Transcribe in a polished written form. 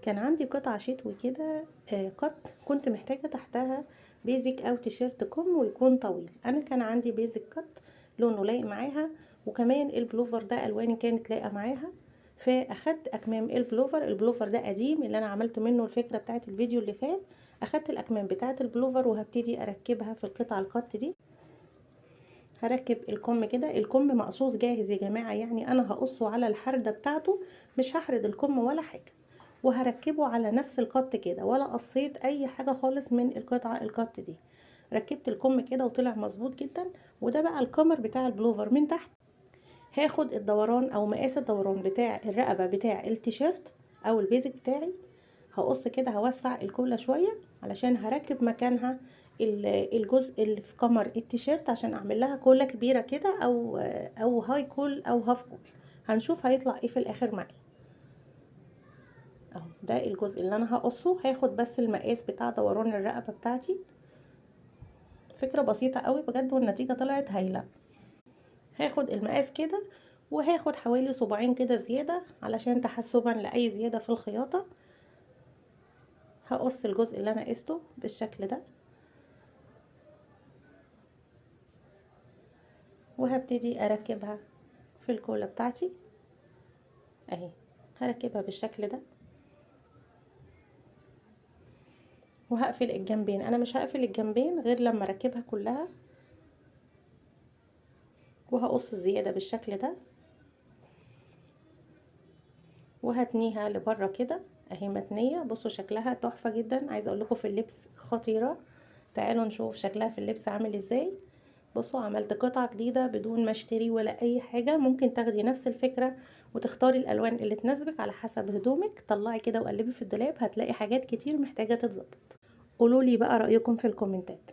كان عندي قطعة شتوي كده قط، كنت محتاجة تحتها بيزك او تيشيرت كم ويكون طويل. انا كان عندي بيزك قط لونه لايق معاها، وكمان البلوفر ده الواني كانت لايقة معاها. فاخدت اكمام البلوفر ده قديم اللي انا عملت منه الفكرة بتاعت الفيديو اللي فات. اخدت الاكمام بتاعت البلوفر وهبتدي اركبها في القطعة القط دي. هركب الكم كده، الكم مقصوص جاهز يا جماعة، يعني انا هقصه على الحردة بتاعته، مش هحرد الكم ولا حاجة. وهركبه على نفس القط كده، ولا قصيت اي حاجة خالص من القطعة القط دي. ركبت الكم كده وطلع مظبوط جدا. وده بقى الكمر بتاع البلوفر من تحت. هاخد الدوران او مقاس الدوران بتاع الرقبة بتاع التيشيرت او البيزك بتاعي. هقص كده، هوسع الكولة شوية علشان هركب مكانها الجزء اللي في كمر التيشيرت، عشان اعمل لها كولة كبيرة كده او هاي كول او هاف كول. هنشوف هيطلع ايه في الاخر معايا. اهو ده الجزء اللي انا هقصه. هاخد بس المقاس بتاع دوران الرقبة بتاعتي. فكرة بسيطة قوي بجد، والنتيجة طلعت هايلة. هاخد المقاس كده، وهاخد حوالي صباعين كده زيادة علشان تحسبا لأي زيادة في الخياطة. هقص الجزء اللي انا قسته بالشكل ده، وهبتدي اركبها في الكولا بتاعتي اهي. هركبها بالشكل ده، وهقفل الجنبين. انا مش هقفل الجنبين غير لما اركبها كلها. وهقص الزيادة بالشكل ده، وهتنيها لبره كده اهي متنية. بصوا شكلها تحفة جدا، عايزة اقول لكم في اللبس خطيرة. تعالوا نشوف شكلها في اللبس عامل ازاي. بصوا عملت قطعة جديدة بدون ما اشتري ولا اي حاجة. ممكن تاخدي نفس الفكرة وتختاري الالوان اللي تناسبك على حسب هدومك. طلعي كده وقلبي في الدولاب، هتلاقي حاجات كتير محتاجة تتظبط. قولولي بقى رأيكم في الكومنتات.